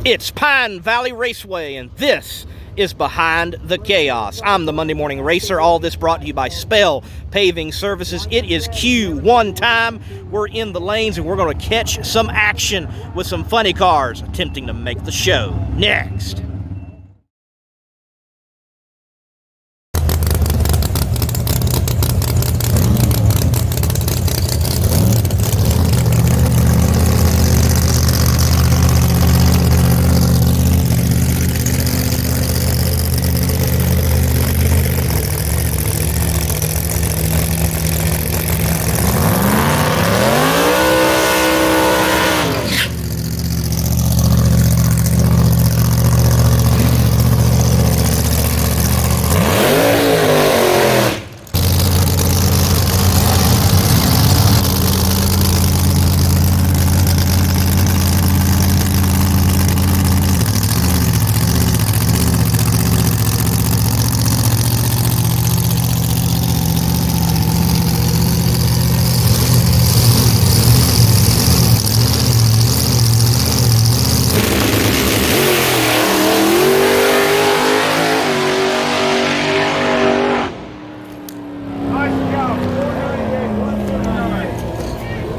It's Pine Valley Raceway, and this is Behind the Chaos. I'm the Monday Morning Racer. All this brought to you by Spell Paving Services. It is Q1 time. We're in the lanes, and we're going to catch some action with some funny cars attempting to make the show. Next.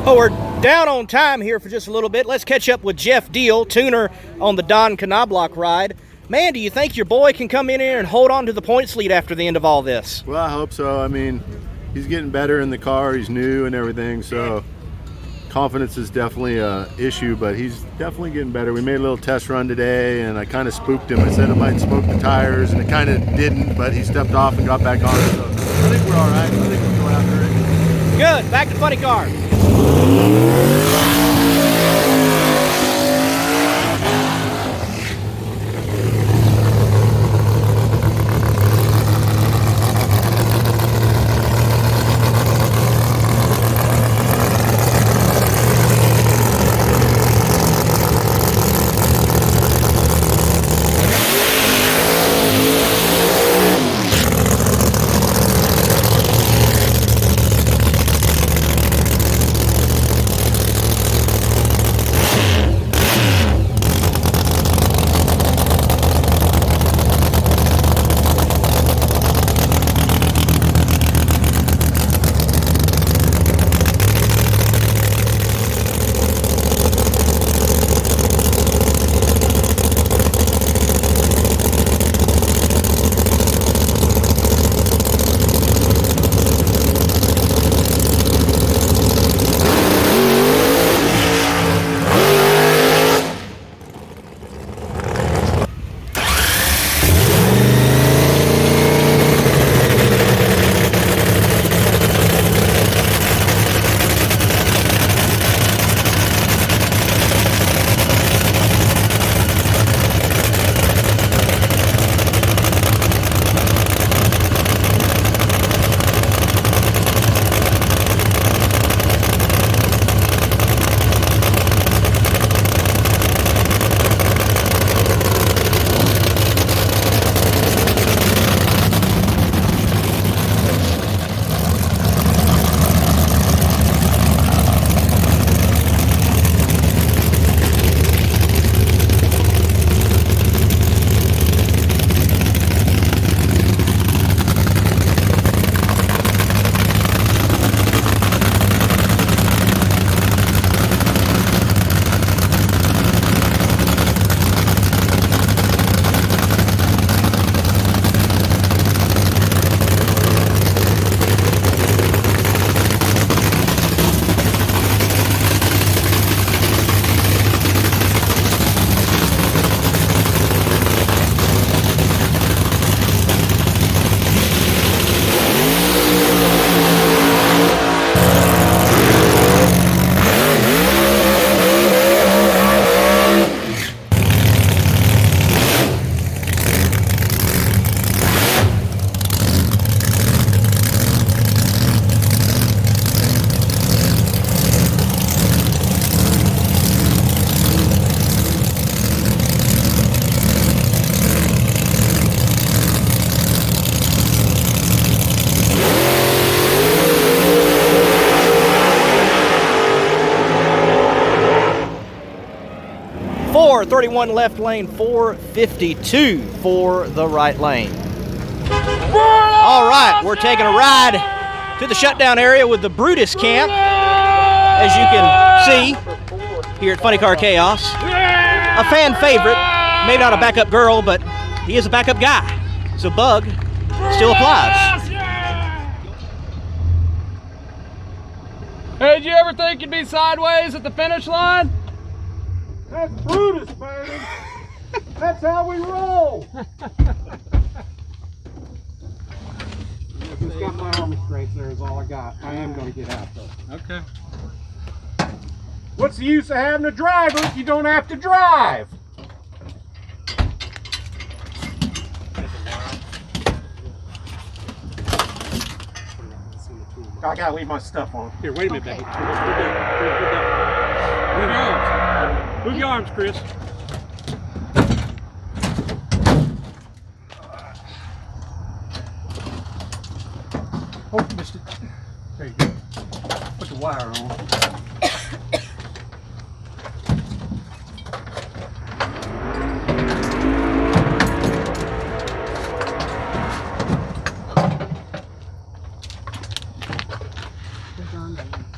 Oh, we're down on time here for just a little bit. Let's catch up with Jeff Diehl, tuner on the Don Knobloch ride. Man, do you think your boy can come in here and hold on to the points lead after the end of all this? Well, I hope so. I mean, he's getting better in the car. He's new and everything, so confidence is definitely an issue, but he's definitely getting better. We made a little test run today, and I kind of spooked him. I said it might smoke the tires, and it kind of didn't, but he stepped off and got back on it, so I think we're all right. I think we'll go after it. Good. Back to funny car. 431 left lane, 452 for the right lane. All right, we're taking a ride to the shutdown area with the Brutus camp. As you can see here at Funny Car Chaos, a fan favorite, maybe not a backup girl, but he is a backup guy. So Bug still applies. Hey, did you ever think you'd be sideways at the finish line? That's Brutus, baby. That's how we roll. Just got my arm restraints there is all I got. I am going to get out though. Okay. What's the use of having a driver if you don't have to drive? I gotta leave my stuff on. Here, wait a minute, baby. Move your arms, Chris. Oh, you missed it. There you go. Put the wire on.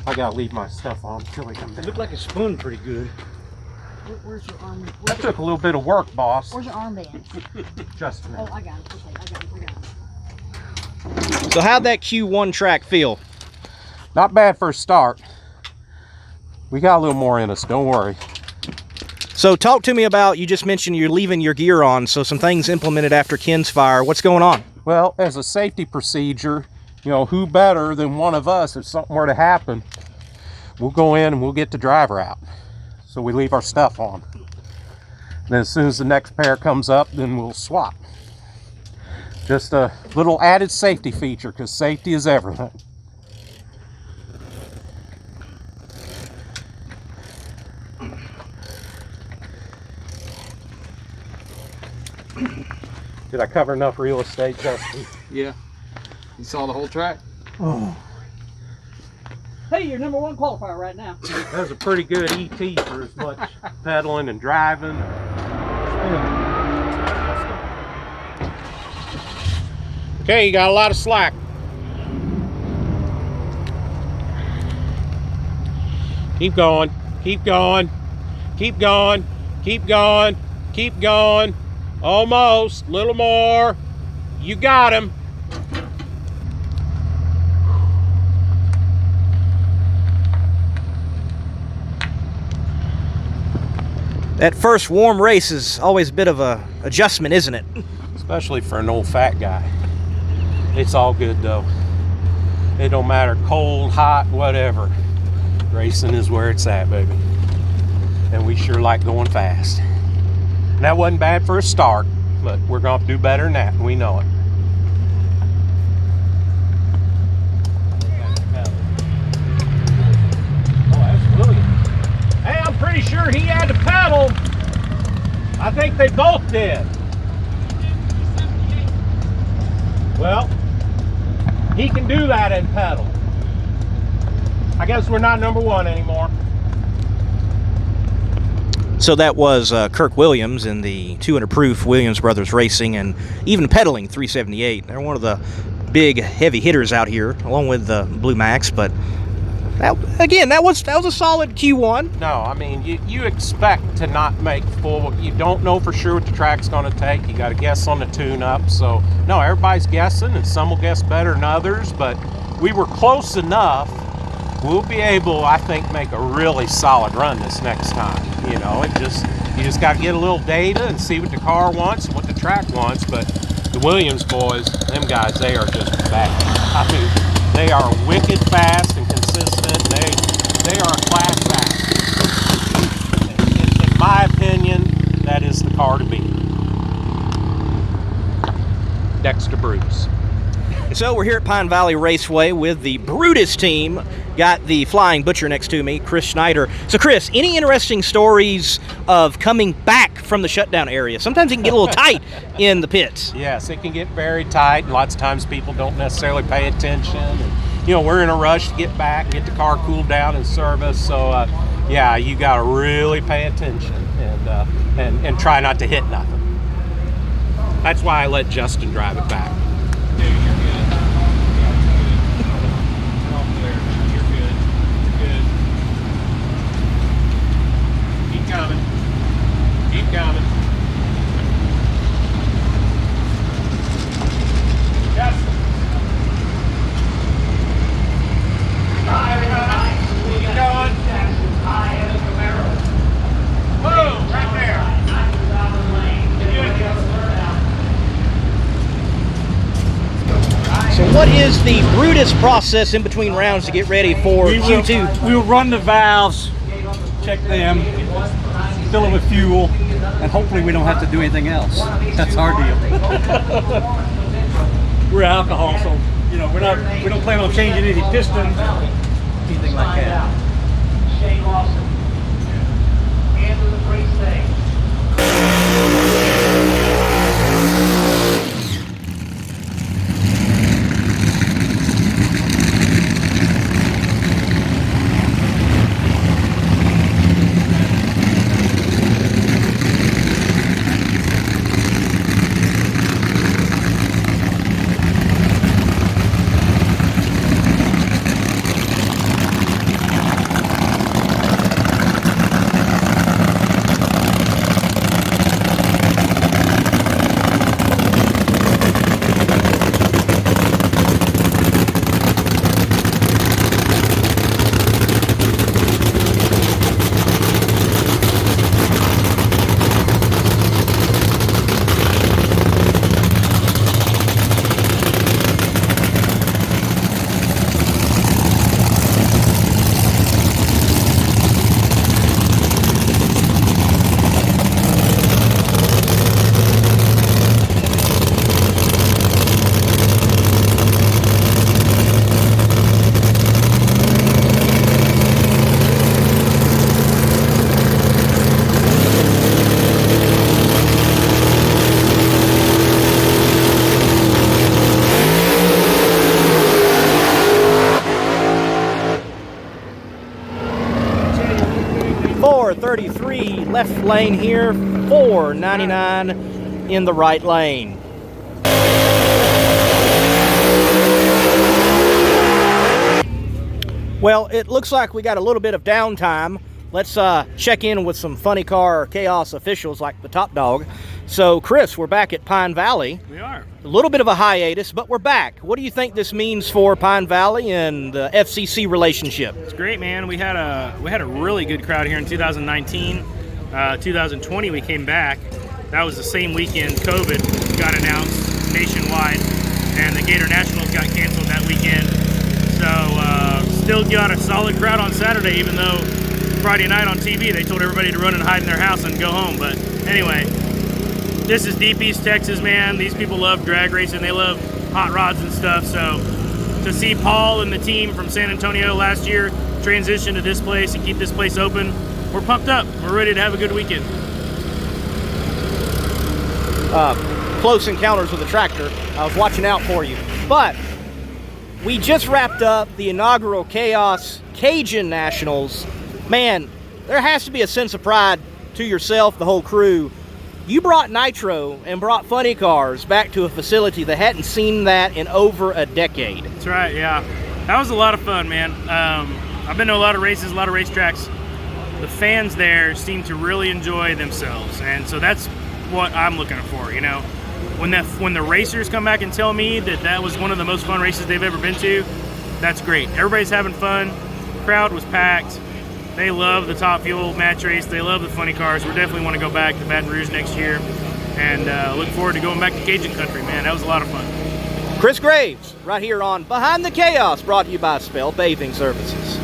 I gotta leave my stuff on until he comes back. Looked like a spoon pretty good. Where's your arm? That took a little bit of work, boss. Where's your armband? Just a minute. Oh, I got it. Okay, I got it. So how'd that Q1 track feel? Not bad for a start. We got a little more in us, don't worry. So talk to me about, you just mentioned you're leaving your gear on, so some things implemented after Ken's fire. What's going on? Well, as a safety procedure, you know, who better than one of us if something were to happen? We'll go in and we'll get the driver out. So we leave our stuff on. Then as soon as the next pair comes up, then we'll swap. Just a little added safety feature, because safety is everything. Did I cover enough real estate, Justin? Yeah. You saw the whole track? Oh, Hey, you're #1 qualifier right now. that was a pretty good ET for as much pedaling and driving. Okay, you got a lot of slack. Keep going, keep going, keep going, keep going, keep going. Almost, little more. You got him. That first warm race is always a bit of a adjustment, isn't it? Especially for an old fat guy. It's all good though. It don't matter, cold, hot, whatever. Racing is where it's at, baby. And we sure like going fast. And that wasn't bad for a start, but we're gonna have to do better than that, and we know it. Oh, that's William. Hey, I'm pretty sure he had to pedal. I think they both did. Well, he can do that and pedal. I guess we're not #1 anymore. So that was Kirk Williams in the 200 proof Williams Brothers Racing, and even pedaling 378. They're one of the big heavy hitters out here, along with the Blue Max. But that, again, that was a solid Q1. No, I mean, you expect to not make full. You don't know for sure what the track's going to take. You got to guess on the tune-up. So no, everybody's guessing, and some will guess better than others. But we were close enough. We'll be able, I think, make a really solid run this next time. You know, you just got to get a little data and see what the car wants and what the track wants. But the Williams boys, them guys, they are just bad. I mean, they are wicked fast and consistent. They are a class act. In my opinion, that is the car to beat. Dexter Brutus. So we're here at Pine Valley Raceway with the Brutus team. Got the Flying Butcher next to me, Chris Schneider. So Chris, any interesting stories of coming back from the shutdown area? Sometimes it can get a little tight in the pits. Yes, it can get very tight. Lots of times people don't necessarily pay attention. And, you know, we're in a rush to get back, get the car cooled down and service. So, yeah, you got to really pay attention. And and try not to hit nothing. That's why I let Justin drive it back. Keep coming. Keep coming. Yes. Keep going. Boom, right there. So what is the Brutus process in between rounds to get ready for Q2? We'll run the valves, check them, fill it with fuel, and hopefully we don't have to do anything else. That's our deal. We're alcohol, so we don't plan on changing any pistons, anything like that. 433 left lane here, 499 in the right lane. Well, it looks like we got a little bit of downtime. Let's check in with some Funny Car Chaos officials like the Top Dog. So, Chris, we're back at Pine Valley. We are. A little bit of a hiatus, but we're back. What do you think this means for Pine Valley and the FCC relationship? It's great, man. We had a really good crowd here in 2019. 2020 we came back. That was the same weekend COVID got announced nationwide, and the Gator Nationals got canceled that weekend. So still got a solid crowd on Saturday, even though Friday night on TV they told everybody to run and hide in their house and go home. But anyway, this is Deep East Texas, man. These people love drag racing. They love hot rods and stuff. So to see Paul and the team from San Antonio last year transition to this place and keep this place open, we're pumped up. We're ready to have a good weekend. Close encounters with a tractor. I was watching out for you. But we just wrapped up the inaugural Chaos Cajun Nationals. Man, there has to be a sense of pride to yourself, the whole crew. You brought Nitro and brought funny cars back to a facility that hadn't seen that in over a decade. That's right, yeah. That was a lot of fun, man. I've been to a lot of races, a lot of racetracks. The fans there seem to really enjoy themselves, and so that's what I'm looking for, you know. When the racers come back and tell me that that was one of the most fun races they've ever been to, that's great. Everybody's having fun. The crowd was packed. They love the Top Fuel match race. They love the funny cars. We definitely want to go back to Baton Rouge next year, and look forward to going back to Cajun Country, man. That was a lot of fun. Chris Graves, right here on Behind the Chaos, brought to you by Spell Paving Services.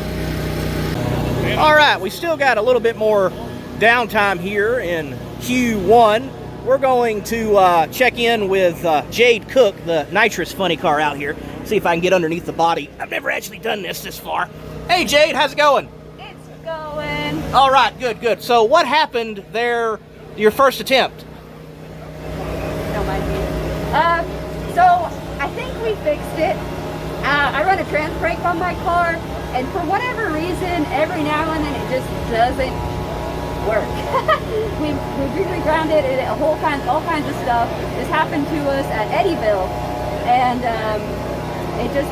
All right, we still got a little bit more downtime here in Q1. We're going to check in with Jade Cook, the nitrous funny car out here, see if I can get underneath the body. I've never actually done this far. Hey, Jade, how's it going? It's going. All right, good. So what happened there, your first attempt? Don't mind me. So I think we fixed it. I run a trans brake on my car, and for whatever reason, every now and then it just doesn't work. we really grounded it, all kinds of stuff. This happened to us at Eddyville, and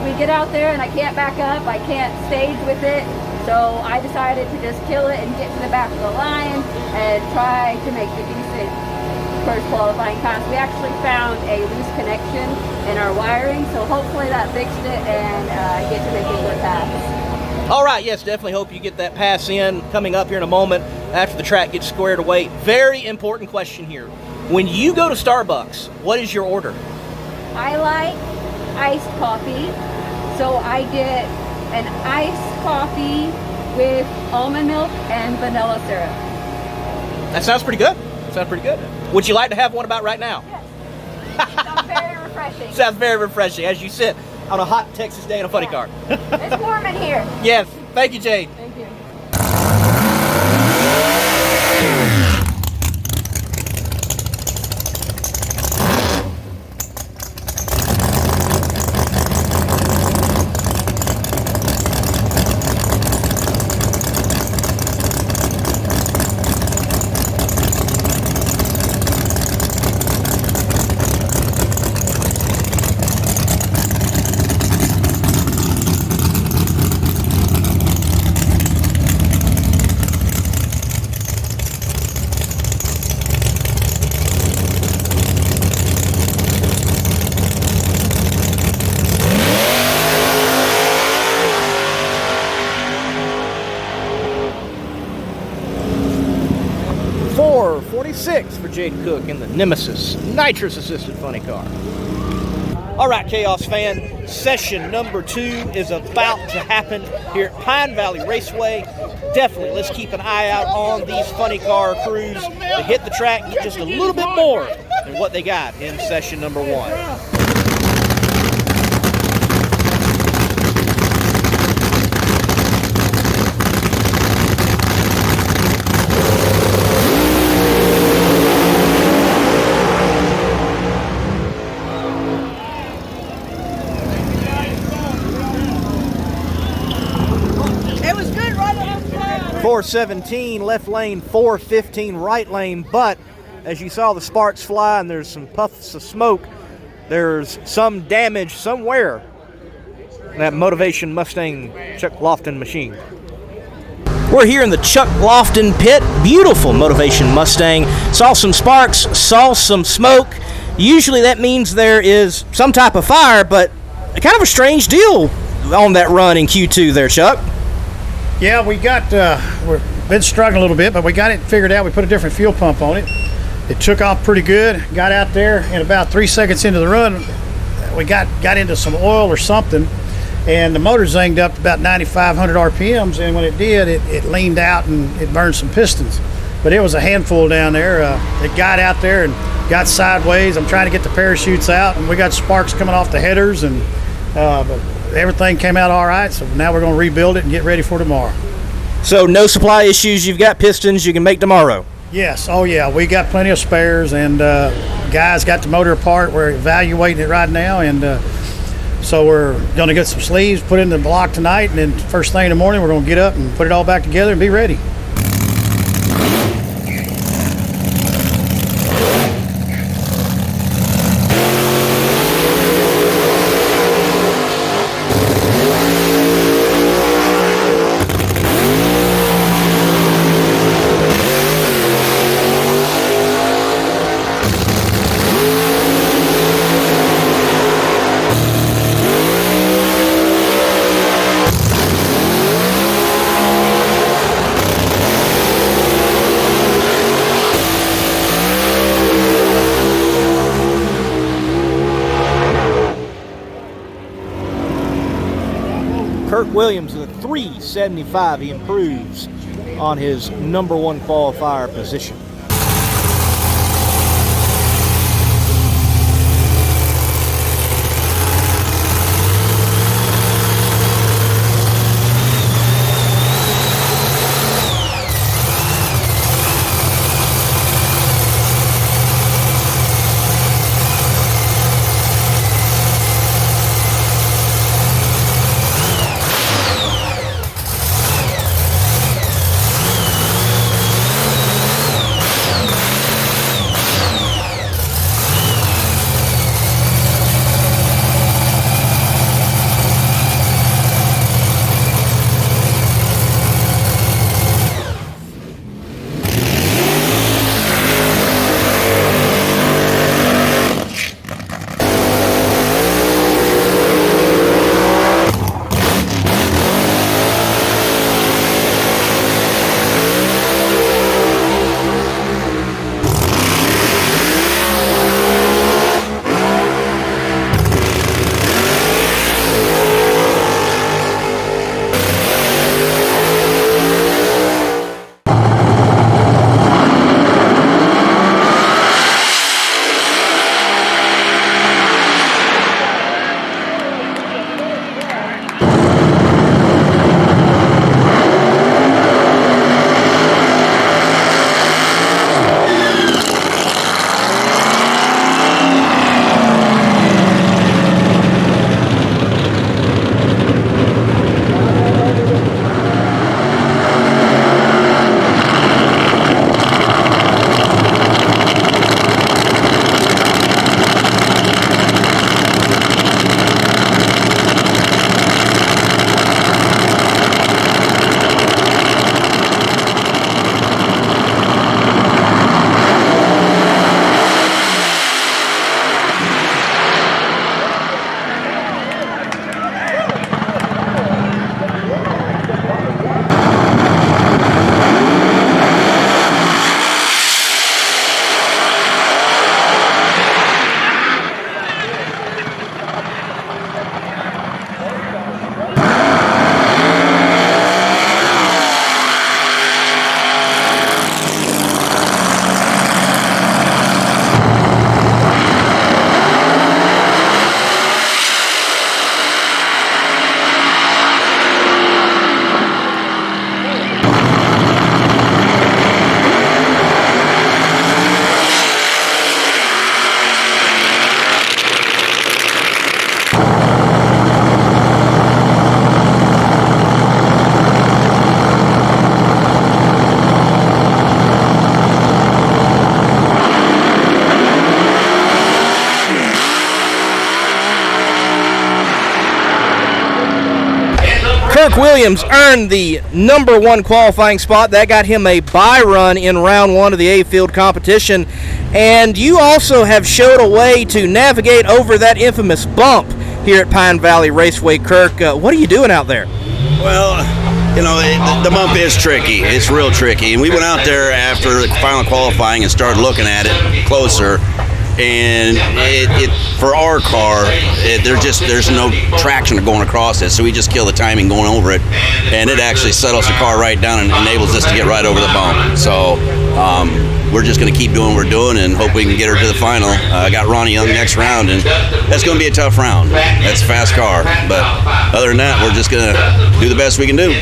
we get out there and I can't back up, I can't stage with it, so I decided to just kill it and get to the back of the line and try to make the decent first qualifying pass. We actually found a loose connection in our wiring, so hopefully that fixed it and get to make a good pass. All right, yes, definitely hope you get that pass in coming up here in a moment after the track gets squared away. Very important question here. When you go to Starbucks, what is your order? I like iced coffee, so I get an iced coffee with almond milk and vanilla syrup. That sounds pretty good. Would you like to have one about right now? Yes. Sounds very refreshing. Sounds very refreshing as you sit on a hot Texas day in a funny car. It's warm in here. Yes. Thank you, Jade. Thank you. 4:46 for Jade Cook in the Nemesis nitrous assisted funny car. All right, Chaos fan, session number 2 is about to happen here at Pine Valley Raceway. Definitely, let's keep an eye out on these funny car crews to hit the track and get just a little bit more than what they got in session number 1. 417 left lane, 415 right lane, but as you saw the sparks fly and there's some puffs of smoke, there's some damage somewhere in that Motivation Mustang Chuck Lofton machine. We're here in the Chuck Lofton pit. Beautiful Motivation Mustang. Saw some sparks, saw some smoke. Usually that means there is some type of fire, but kind of a strange deal on that run in Q2 there, Chuck. Yeah, we've been struggling a little bit, but we got it figured out. We put a different fuel pump on it. It took off pretty good. Got out there, and about 3 seconds into the run, we got into some oil or something, and the motor zinged up to about 9,500 RPMs, and when it did, it leaned out and it burned some pistons. But it was a handful down there. It got out there and got sideways. I'm trying to get the parachutes out, and we got sparks coming off the headers, and but everything came out all right, so now we're going to rebuild it and get ready for tomorrow. So no supply issues, you've got pistons you can make tomorrow? Yes, oh yeah, we got plenty of spares, and guys got the motor apart. We're evaluating it right now, and so we're going to get some sleeves put in the block tonight, and then first thing in the morning we're going to get up and put it all back together and be ready. Williams at a 375. He improves on his number 1 qualifier position. Kirk Williams earned the #1 qualifying spot. That got him a bye run in round 1 of the A-Field competition. And you also have showed a way to navigate over that infamous bump here at Pine Valley Raceway, Kirk. What are you doing out there? Well, you know, the bump is tricky. It's real tricky. And we went out there after the final qualifying and started looking at it closer. And it for our car, there's no traction going across it, so we just kill the timing going over it, and it actually settles the car right down and enables us to get right over the bump. So we're just going to keep doing what we're doing and hope we can get her to the final. I got Ronnie Young next round, and that's going to be a tough round. That's a fast car, but other than that, we're just going to do the best we can do.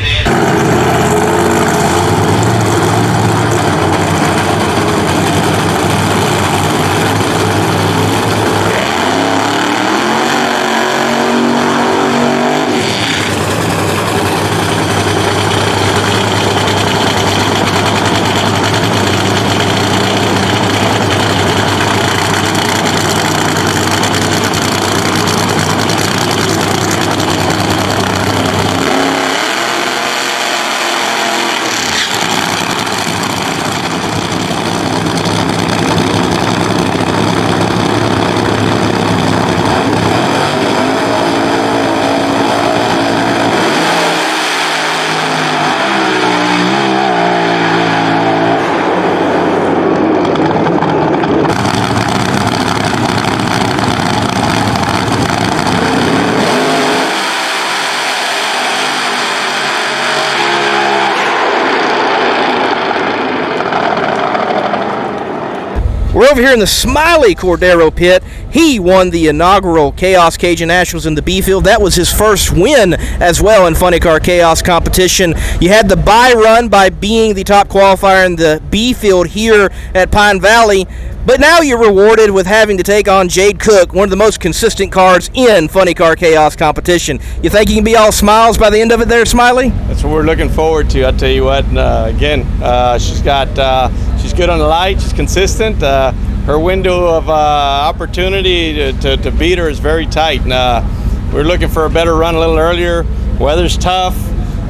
We're over here in the Smiley Cordero pit. He won the inaugural Chaos Cajun Nationals in the B field. That was his first win as well in Funny Car Chaos competition. You had the bye run by being the top qualifier in the B field here at Pine Valley, but now you're rewarded with having to take on Jade Cook, one of the most consistent cars in Funny Car Chaos competition. You think you can be all smiles by the end of it there, Smiley? That's what we're looking forward to. I'll tell you what, she's good on the light, she's consistent. Her window of opportunity to beat her is very tight. We're looking for a better run a little earlier. Weather's tough.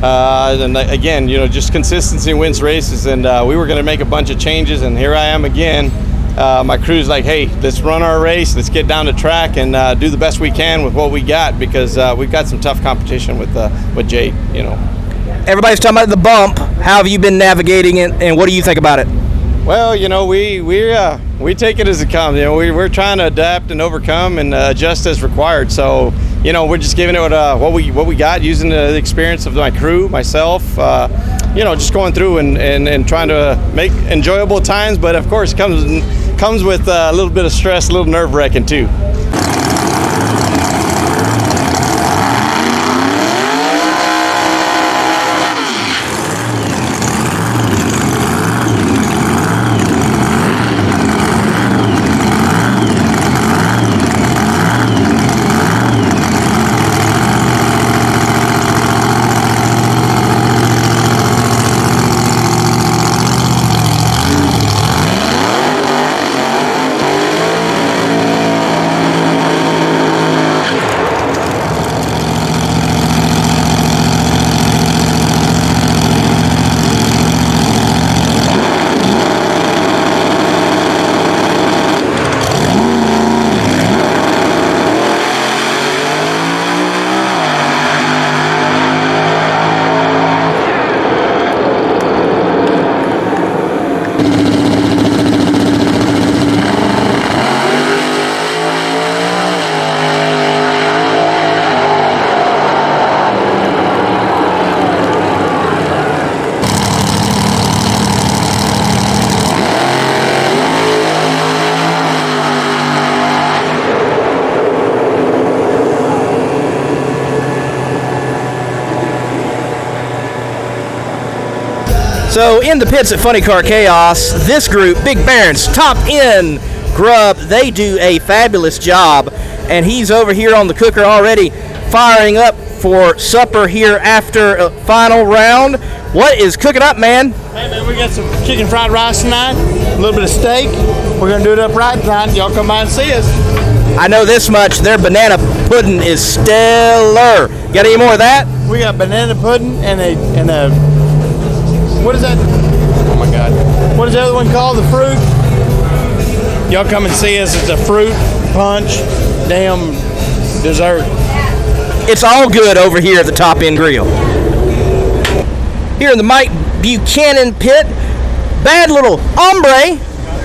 And again, just consistency wins races. And we were going to make a bunch of changes, and here I am again. My crew's like, hey, let's run our race. Let's get down the track and do the best we can with what we got, because we've got some tough competition with Jade. Everybody's talking about the bump. How have you been navigating it, and what do you think about it? Well, we take it as it comes. We're trying to adapt and overcome and adjust as required. So, we're just giving it what we got, using the experience of my crew, myself. Just going through and trying to make enjoyable times. But of course, it comes with a little bit of stress, a little nerve-wracking too. So in the pits at Funny Car Chaos, this group, Big Baron's Top End Grub, they do a fabulous job, and he's over here on the cooker already firing up for supper here after a final round. What is cooking up, man? Hey man, we got some chicken fried rice tonight, a little bit of steak. We're gonna do it up right tonight. Y'all come by and see us. I know this much, their banana pudding is stellar. Got any more of that? We got banana pudding and a what is that? Oh my God. What is the other one called? The fruit? Y'all come and see us. It's a fruit punch damn dessert. It's all good over here at the Top End Grill. Here in the Mike Buchanan pit, bad little hombre,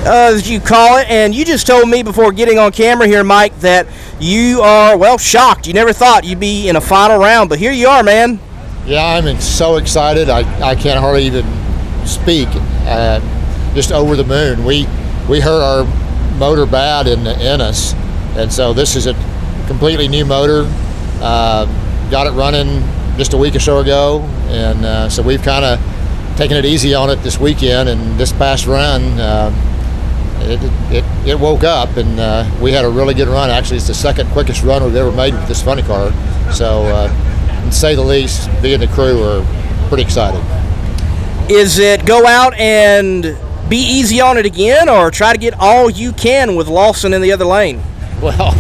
as you call it, and you just told me before getting on camera here, Mike, that you are, well, shocked. You never thought you'd be in a final round, but here you are, man. Yeah, I'm so excited. I can't hardly even speak. Just over the moon. We hurt our motor bad in the Ennis, and so this is a completely new motor. Got it running just a week or so ago, and so we've kind of taken it easy on it this weekend. And this past run, it woke up, and we had a really good run. Actually, it's the second quickest run we've ever made with this funny car. So, to say the least, me and the crew are pretty excited. Is it go out and be easy on it again, or try to get all you can with Lawson in the other lane? Well,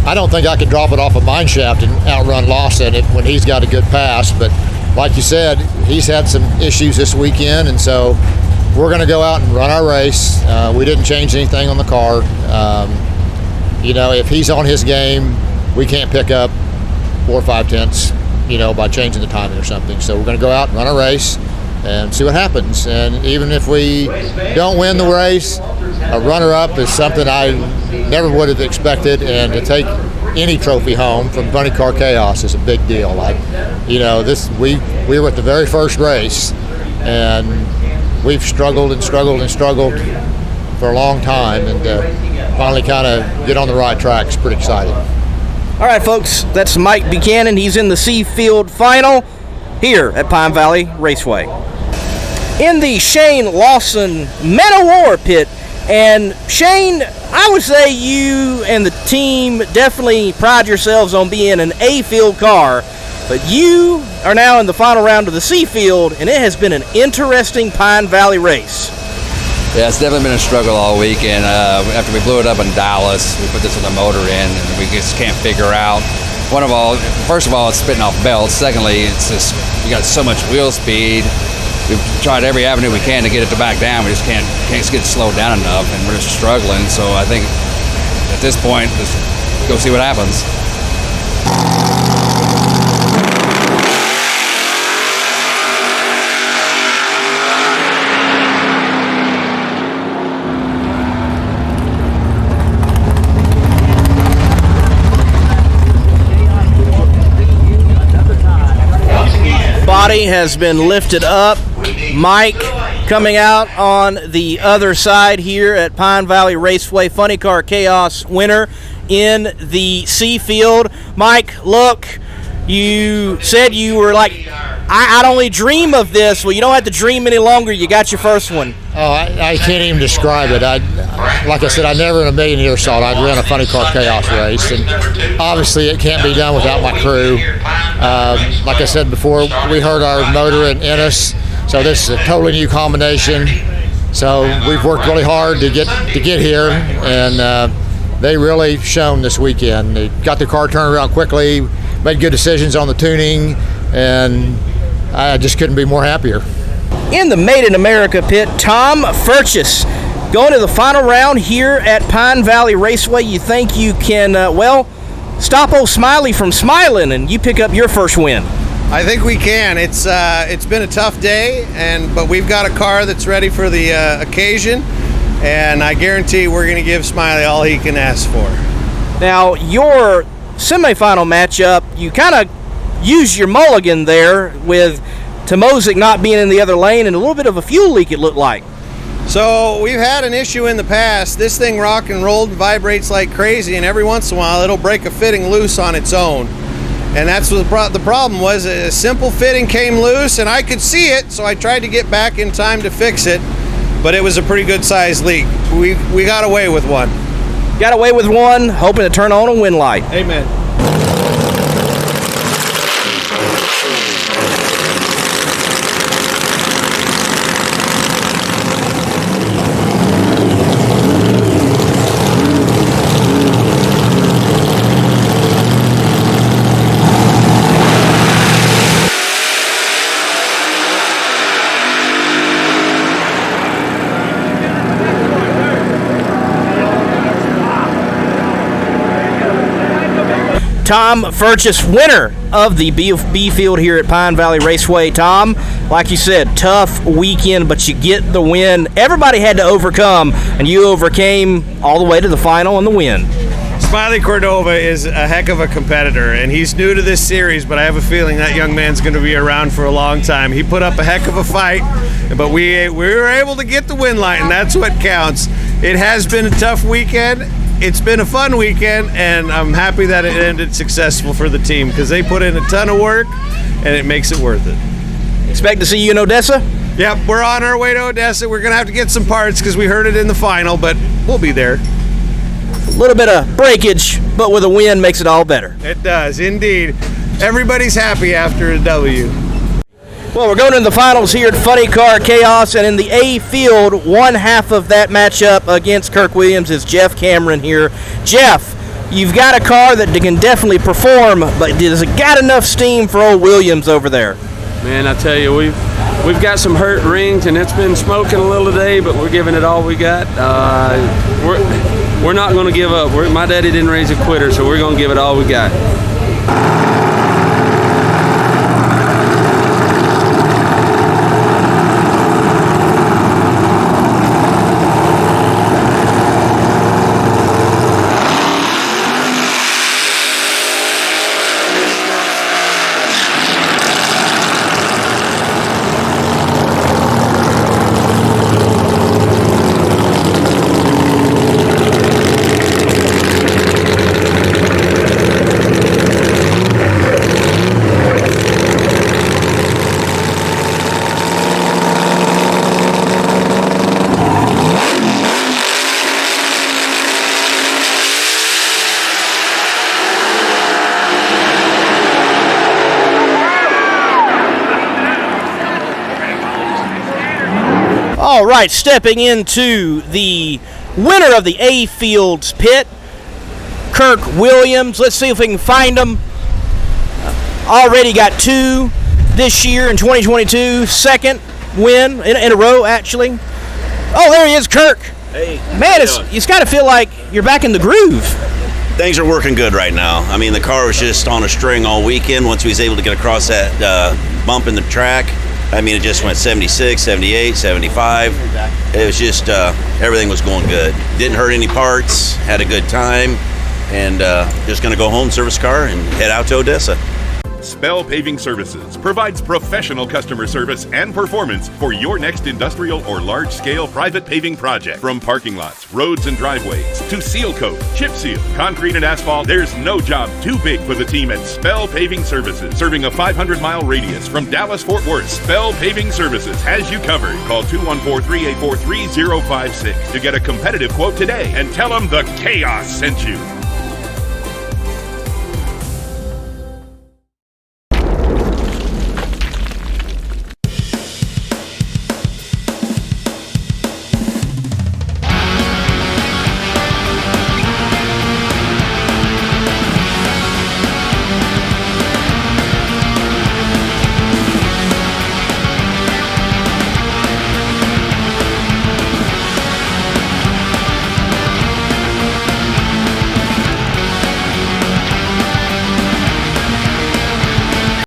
I don't think I could drop it off a mine shaft and outrun Lawson when he's got a good pass. But like you said, he's had some issues this weekend, and so we're going to go out and run our race. We didn't change anything on the car. If he's on his game, we can't pick up 4 or 5 tenths, by changing the timing or something. So we're going to go out and run a race and see what happens. And even if we don't win the race, a runner-up is something I never would have expected. And to take any trophy home from Funny Car Chaos is a big deal. We were at the very first race, and we've struggled and struggled and struggled for a long time, and finally kind of get on the right track is pretty exciting. All right, folks, that's Mike Buchanan. He's in the Seafield final here at Pine Valley Raceway. In the Shane Lawson Medal War pit, and Shane, I would say you and the team definitely pride yourselves on being an A-field car, but you are now in the final round of the C-field, and it has been an interesting Pine Valley race. Yeah, it's definitely been a struggle all week, and after we blew it up in Dallas, we put this other motor in, and we just can't figure out. First of all, it's spitting off belts. Secondly, it's just, we got so much wheel speed. We've tried every avenue we can to get it to back down. We just can't get it slowed down enough, and we're just struggling. So I think at this point, just go see what happens. Body has been lifted up. Mike coming out on the other side here at Pine Valley Raceway, Funny Car Chaos winner in the C-field. Mike, look, you said you were like, I'd only dream of this. Well, you don't have to dream any longer. You got your first one. Oh, I can't even describe it. Like I said, I never in a million years thought I'd run a Funny Car Chaos race, and obviously it can't be done without my crew. Like I said before, we hurt our motor in Ennis, so this is a totally new combination. So we've worked really hard to get here, and they really shone this weekend. They got the car turned around quickly, made good decisions on the tuning, and I just couldn't be more happier. In the Made in America pit, Tom Furchess going to the final round here at Pine Valley Raceway. You think you can, stop old Smiley from smiling, and you pick up your first win. I think we can. It's been a tough day, but we've got a car that's ready for the occasion, and I guarantee we're going to give Smiley all he can ask for. Now, your semifinal matchup, you kind of use your mulligan there with Tomozik not being in the other lane and a little bit of a fuel leak, it looked like. So we've had an issue in the past. This thing rock and rolled and vibrates like crazy, and every once in a while it'll break a fitting loose on its own. And that's what the problem was. A simple fitting came loose, and I could see it, so I tried to get back in time to fix it, but it was a pretty good sized leak. We got away with one. Got away with one, hoping to turn on a win light. Amen. Tom Furchess, winner of the B field here at Pine Valley Raceway. Tom, like you said, tough weekend, but you get the win. Everybody had to overcome, and you overcame all the way to the final and the win. Smiley Cordova is a heck of a competitor, and he's new to this series, but I have a feeling that young man's going to be around for a long time. He put up a heck of a fight, but we were able to get the win line, and that's what counts. It has been a tough weekend. It's been a fun weekend, and I'm happy that it ended successful for the team because they put in a ton of work, and it makes it worth it. Expect to see you in Odessa? Yep, we're on our way to Odessa. We're going to have to get some parts because we heard it in the final, but we'll be there. A little bit of breakage, but with a win makes it all better. It does, indeed. Everybody's happy after a W. Well, we're going into the finals here at Funny Car Chaos, and in the A field, one half of that matchup against Kirk Williams is Jeff Cameron here. Jeff, you've got a car that can definitely perform, but does it got enough steam for old Williams over there? Man, I tell you, we've got some hurt rings, and it's been smoking a little today, but we're giving it all we got. We're not going to give up. My daddy didn't raise a quitter, so we're going to give it all we got. All right, stepping into the winner of the A Fields pit, Kirk Williams. Let's see if we can find him. Already got two this year in 2022. Second win in a row, actually. Oh, there he is, Kirk. Hey. Man, it's got to feel like you're back in the groove. Things are working good right now. I mean, the car was just on a string all weekend. Once we was able to get across that bump in the track, I mean, it just went 76, 78, 75. It was just, everything was going good. Didn't hurt any parts, had a good time, and just going to go home, service car, and head out to Odessa. Spell Paving Services provides professional customer service and performance for your next industrial or large-scale private paving project. From parking lots, roads and driveways, to seal coat, chip seal, concrete and asphalt, there's no job too big for the team at Spell Paving Services. Serving a 500-mile radius from Dallas-Fort Worth, Spell Paving Services has you covered. Call 214-384-3056 to get a competitive quote today and tell them the Chaos sent you.